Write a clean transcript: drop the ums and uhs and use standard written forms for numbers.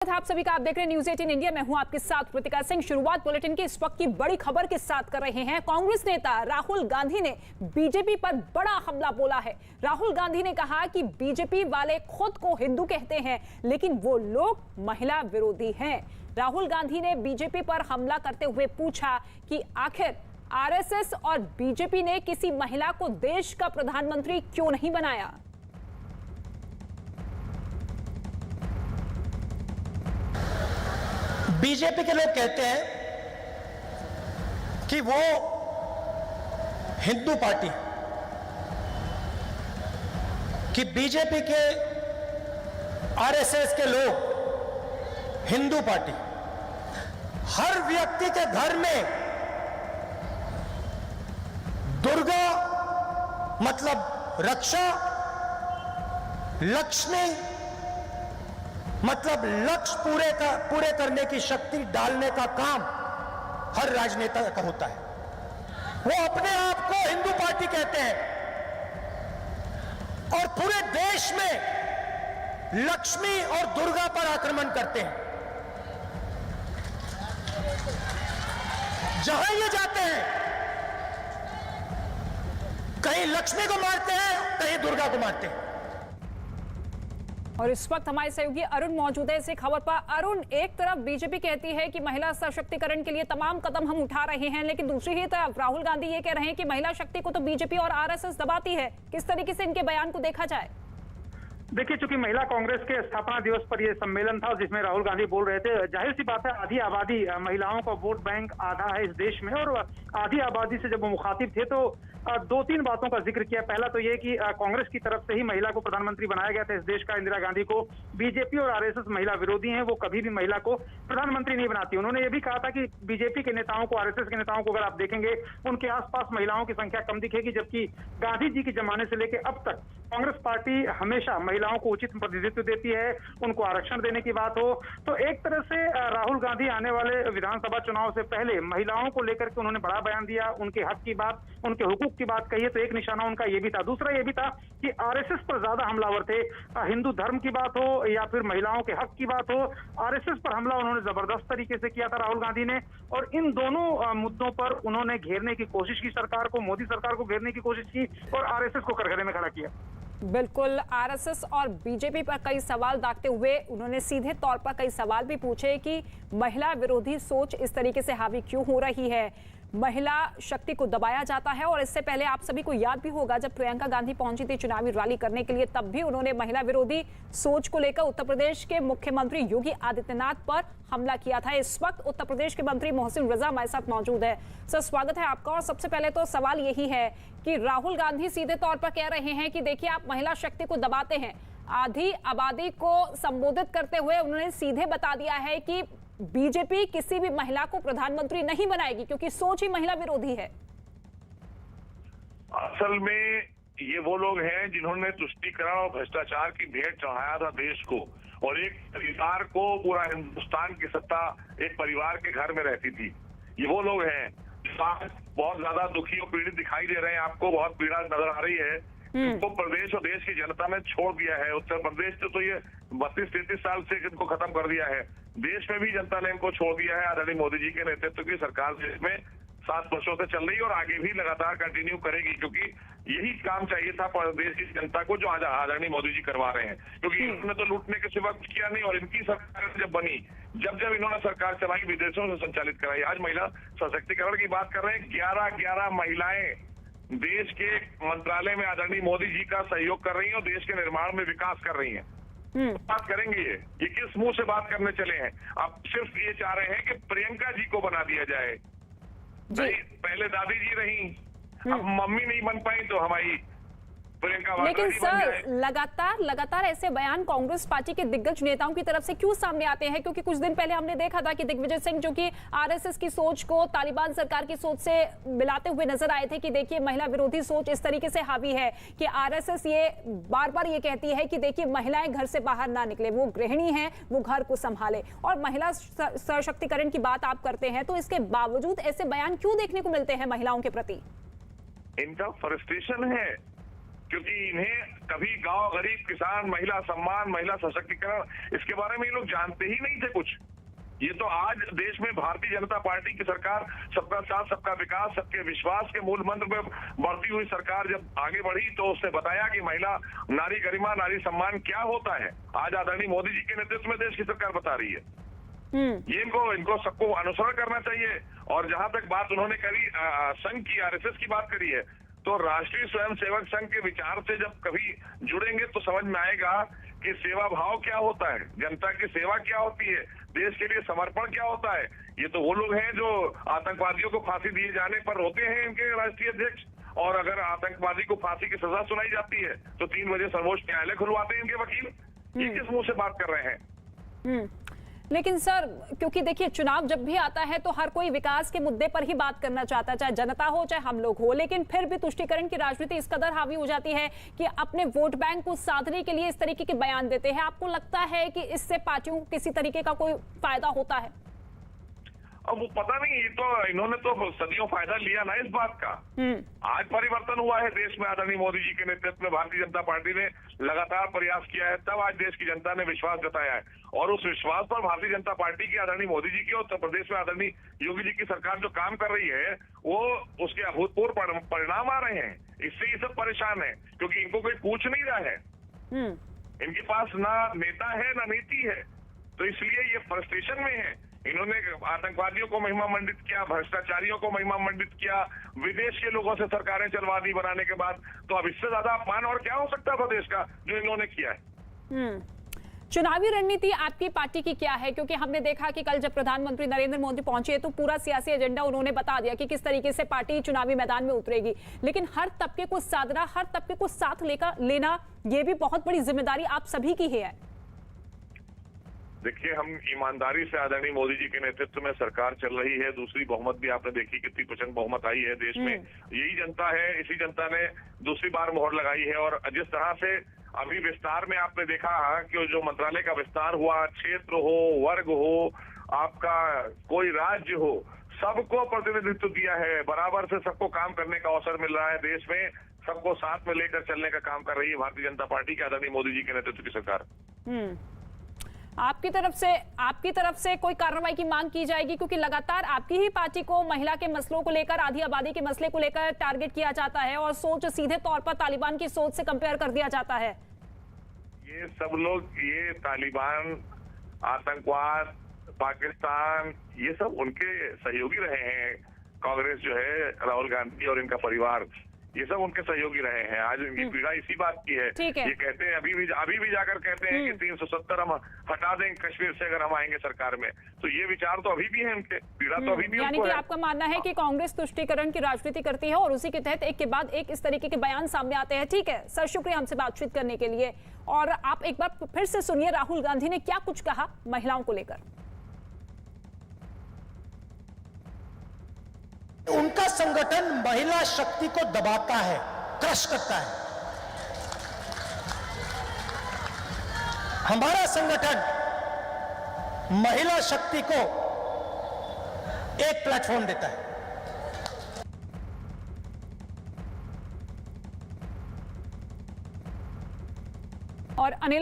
आप सभी का आप देख रहे हैं न्यूज 18 इंडिया। मैं हूं आपके साथ कृतिका सिंह। शुरुआत बुलेटिन की इस वक्त की बड़ी खबर के साथ कर रहे हैं। कांग्रेस नेता राहुल गांधी ने बीजेपी पर बड़ा हमला बोला है। राहुल गांधी ने कहा कि बीजेपी वाले खुद को हिंदू कहते हैं, लेकिन वो लोग महिला विरोधी हैं। राहुल गांधी ने बीजेपी पर हमला करते हुए पूछा कि आखिर आरएसएस और बीजेपी ने किसी महिला को देश का प्रधानमंत्री क्यों नहीं बनाया। बीजेपी के लोग कहते हैं कि वो हिंदू पार्टी है, कि बीजेपी के आरएसएस के लोग हिंदू पार्टी। हर व्यक्ति के घर में दुर्गा मतलब रक्षा, लक्ष्मी मतलब लक्ष्य पूरे करने की शक्ति डालने का काम हर राजनेता का होता है। वो अपने आप को हिंदू पार्टी कहते हैं और पूरे देश में लक्ष्मी और दुर्गा पर आक्रमण करते हैं। जहां ये जाते हैं कहीं लक्ष्मी को मारते हैं, कहीं दुर्गा को मारते हैं। और इस वक्त हमारे सहयोगी अरुण मौजूद है इस खबर पर। अरुण, एक तरफ बीजेपी कहती है कि महिला सशक्तिकरण के लिए तमाम कदम हम उठा रहे हैं, लेकिन दूसरी ही तरफ राहुल गांधी ये कह रहे हैं कि महिला शक्ति को तो बीजेपी और आरएसएस दबाती है। किस तरीके से इनके बयान को देखा जाए? देखिए, चूंकि महिला कांग्रेस के स्थापना दिवस पर यह सम्मेलन था जिसमें राहुल गांधी बोल रहे थे, जाहिर सी बात है आधी आबादी, महिलाओं का वोट बैंक आधा है इस देश में, और आधी आबादी से जब वो मुखातिब थे तो दो तीन बातों का जिक्र किया। पहला तो ये कि कांग्रेस की तरफ से ही महिला को प्रधानमंत्री बनाया गया था इस देश का, इंदिरा गांधी को। बीजेपी और आरएसएस महिला विरोधी हैं, वो कभी भी महिला को प्रधानमंत्री नहीं बनाती। उन्होंने ये भी कहा था कि बीजेपी के नेताओं को, आरएसएस के नेताओं को अगर आप देखेंगे उनके आसपास महिलाओं की संख्या कम दिखेगी, जबकि गांधी जी के जमाने से लेकर अब तक कांग्रेस पार्टी हमेशा महिलाओं को उचित प्रतिनिधित्व देती है, उनको आरक्षण देने की बात हो। तो एक तरह से राहुल गांधी आने वाले विधानसभा चुनाव से पहले महिलाओं को लेकर के उन्होंने बड़ा बयान दिया, उनके हक की बात, उनके हुकूक की बात कही है। तो एक निशाना उनका ये भी था। दूसरा ये भी था कि आरएसएस पर ज्यादा हमलावर थे। हिंदू धर्म की बात हो या फिर महिलाओं के हक की बात हो, आरएसएस पर हमला उन्होंने जबरदस्त तरीके से किया था राहुल गांधी ने। और इन दोनों मुद्दों पर उन्होंने घेरने की कोशिश की सरकार को, मोदी सरकार को घेरने की कोशिश की और आरएसएस को कटघरे में खड़ा किया। बिल्कुल, आरएसएस और बीजेपी पर कई सवाल दागते हुए उन्होंने सीधे तौर पर कई सवाल भी पूछे कि महिला विरोधी सोच इस तरीके से हावी क्यों हो रही है, महिला शक्ति को दबाया जाता है। और इससे पहले आप सभी को याद भी होगा जब प्रियंका गांधी पहुंची थी चुनावी रैली करने के लिए, तब भी उन्होंने महिला विरोधी सोच को लेकर उत्तर प्रदेश के मुख्यमंत्री योगी आदित्यनाथ पर हमला किया था। इस वक्त उत्तर प्रदेश के मंत्री मोहसिन रजा हमारे साथ मौजूद है। सर, स्वागत है आपका। और सबसे पहले तो सवाल यही है कि राहुल गांधी सीधे तौर पर कह रहे हैं कि देखिए आप महिला शक्ति को दबाते हैं। आधी आबादी को संबोधित करते हुए उन्होंने सीधे बता दिया है कि बीजेपी किसी भी महिला को प्रधानमंत्री नहीं बनाएगी क्योंकि सोच ही महिला विरोधी है। असल में ये वो लोग हैं जिन्होंने तुष्टीकरण और भ्रष्टाचार की भेंट चढ़ाया था देश को, और एक परिवार को, पूरा हिंदुस्तान की सत्ता एक परिवार के घर में रहती थी। ये वो लोग हैं बहुत ज्यादा दुखी और पीड़ित दिखाई दे रहे हैं, आपको बहुत पीड़ा नजर आ रही है। इनको प्रदेश और देश की जनता ने छोड़ दिया है। उत्तर प्रदेश तो ये 32-33 साल से इनको खत्म कर दिया है। देश में भी जनता ने इनको छोड़ दिया है। आदरणीय मोदी जी के नेतृत्व की सरकार देश में 7 वर्षों से चल रही है और आगे भी लगातार कंटिन्यू करेगी, क्योंकि यही काम चाहिए था प्रदेश की जनता को जो आज आदरणीय मोदी जी करवा रहे हैं। क्योंकि इन्होंने तो लूटने के सिवा कुछ किया नहीं, और इनकी सरकार जब बनी, जब इन्होंने सरकार चलाई, विदेशों से संचालित कराई। आज महिला सशक्तिकरण की बात कर रहे हैं। 11 महिलाएं देश के मंत्रालय में आदरणीय मोदी जी का सहयोग कर रही हैं और देश के निर्माण में विकास कर रही हैं। बात करेंगे ये किस मुंह से बात करने चले हैं? आप सिर्फ ये चाह रहे हैं कि प्रियंका जी को बना दिया जाए। नहीं, पहले दादी जी रही, अब मम्मी नहीं बन पाई तो हमारी प्रियंका। लेकिन सर, लगातार ऐसे बयान कांग्रेस पार्टी के दिग्गज नेताओं की तरफ से क्यों सामने आते हैं? क्योंकि कुछ दिन पहले हमने देखा था कि दिग्विजय सिंह, जो कि आरएसएस की सोच को तालिबान सरकार की सोच से मिलाते हुए नजर आए थे कि देखिए महिला विरोधी सोच इस तरीके से हावी है कि आरएसएस ये बार बार ये कहती है कि देखिए महिलाएं घर से बाहर ना निकले, वो गृहिणी है, वो घर को संभाले, और महिला सशक्तिकरण की बात आप करते हैं। तो इसके बावजूद ऐसे बयान क्यों देखने को मिलते हैं महिलाओं के प्रति? इनका फ्रस्ट्रेशन है क्योंकि इन्हें कभी गांव, गरीब, किसान, महिला सम्मान, महिला सशक्तिकरण, इसके बारे में ये लोग जानते ही नहीं थे कुछ। ये तो आज देश में भारतीय जनता पार्टी की सरकार सबका साथ, सबका विकास, सबके विश्वास के मूल मंत्र में बढ़ती हुई सरकार जब आगे बढ़ी तो उसने बताया कि महिला, नारी गरिमा, नारी सम्मान क्या होता है। आज आदरणीय मोदी जी के नेतृत्व में देश की सरकार बता रही है। ये इनको सबको अनुसरण करना चाहिए। और जहां तक बात उन्होंने करी संघ की, आरएसएस की बात करी है, तो राष्ट्रीय स्वयंसेवक संघ के विचार से जब कभी जुड़ेंगे तो समझ में आएगा कि सेवा भाव क्या होता है, जनता की सेवा क्या होती है, देश के लिए समर्पण क्या होता है। ये तो वो लोग हैं जो आतंकवादियों को फांसी दिए जाने पर रोते हैं इनके राष्ट्रीय अध्यक्ष, और अगर आतंकवादी को फांसी की सजा सुनाई जाती है तो 3 बजे सर्वोच्च न्यायालय खुलवाते हैं इनके वकील। ये किस मुंह से बात कर रहे हैं? लेकिन सर, क्योंकि देखिए चुनाव जब भी आता है तो हर कोई विकास के मुद्दे पर ही बात करना चाहता है, चाहे जनता हो चाहे हम लोग हो, लेकिन फिर भी तुष्टीकरण की राजनीति इस कदर हावी हो जाती है कि अपने वोट बैंक को साधने के लिए इस तरीके के बयान देते हैं। आपको लगता है कि इससे पार्टियों को किसी तरीके का कोई फायदा होता है? अब वो पता नहीं, ये तो इन्होंने तो सदियों फायदा लिया ना इस बात का। आज परिवर्तन हुआ है देश में, आदरणीय मोदी जी के नेतृत्व में भारतीय जनता पार्टी ने लगातार प्रयास किया है, तब आज देश की जनता ने विश्वास जताया है। और उस विश्वास पर भारतीय जनता पार्टी की, आदरणीय मोदी जी की और उत्तर प्रदेश में आदरणीय योगी जी की सरकार जो काम कर रही है वो उसके अभूतपूर्व परिणाम आ रहे हैं। इससे ये सब परेशान है क्योंकि इनको कोई पूछ नहीं रहा है। इनके पास ना नेता है ना नीति है, तो इसलिए ये फ्रस्ट्रेशन में है। इन्होंने आतंकवादियों को महिमा मंडित किया, भ्रष्टाचारियों को महिमा मंडित किया, विदेश के लोगों से सरकारें चलवा दी बनाने के बाद। तो अब इससे ज्यादा अपमान और क्या हो सकता था देश का जो इन्होंने किया है। चुनावी रणनीति आपकी पार्टी की क्या है? क्योंकि हमने देखा कि कल जब प्रधानमंत्री नरेंद्र मोदी पहुंचे तो पूरा सियासी एजेंडा उन्होंने बता दिया कि किस तरीके से पार्टी चुनावी मैदान में उतरेगी, लेकिन हर तबके को साधना, हर तबके को साथ लेकर लेना, ये भी बहुत बड़ी जिम्मेदारी आप सभी की है। देखिए, हम ईमानदारी से आदरणीय मोदी जी के नेतृत्व में सरकार चल रही है। दूसरी बहुमत भी आपने देखी, कितनी प्रचंड बहुमत आई है देश में। यही जनता है, इसी जनता ने दूसरी बार मोहर लगाई है। और जिस तरह से अभी विस्तार में आपने देखा कि जो मंत्रालय का विस्तार हुआ, क्षेत्र हो, वर्ग हो, आपका कोई राज्य हो, सबको प्रतिनिधित्व दिया है, बराबर से सबको काम करने का अवसर मिल रहा है देश में। सबको साथ में लेकर चलने का काम कर रही है भारतीय जनता पार्टी की, आदरणीय मोदी जी के नेतृत्व की सरकार। आपकी तरफ से कोई कार्रवाई की मांग की जाएगी? क्योंकि लगातार आपकी ही पार्टी को महिला के मसलों को लेकर, आधी आबादी के मसले को लेकर टारगेट किया जाता है और सोच सीधे तौर पर तालिबान की सोच से कंपेयर कर दिया जाता है। ये सब लोग, ये तालिबान, आतंकवाद, पाकिस्तान, ये सब उनके सहयोगी रहे हैं। कांग्रेस जो है, राहुल गांधी और इनका परिवार, ये सब उनके सहयोगी रहे हैं। आज इनकी पीड़ा इसी बात की है। ये कहते हैं, अभी भी जाकर कहते हैं कि 370 हम हटा देंगे कश्मीर से अगर हम आएंगे सरकार में। तो ये विचार तो अभी भी है उनके, पीड़ा तो अभी भी। यानी कि आपका मानना है कि कांग्रेस तुष्टीकरण की राजनीति करती है और उसी के तहत एक के बाद एक इस तरीके के बयान सामने आते हैं। ठीक है सर, शुक्रिया हमसे बातचीत करने के लिए। और आप एक बार फिर से सुनिए राहुल गांधी ने क्या कुछ कहा महिलाओं को लेकर। उनका संगठन महिला शक्ति को दबाता है, क्रश करता है। हमारा संगठन महिला शक्ति को एक प्लेटफॉर्म देता है। और अनिल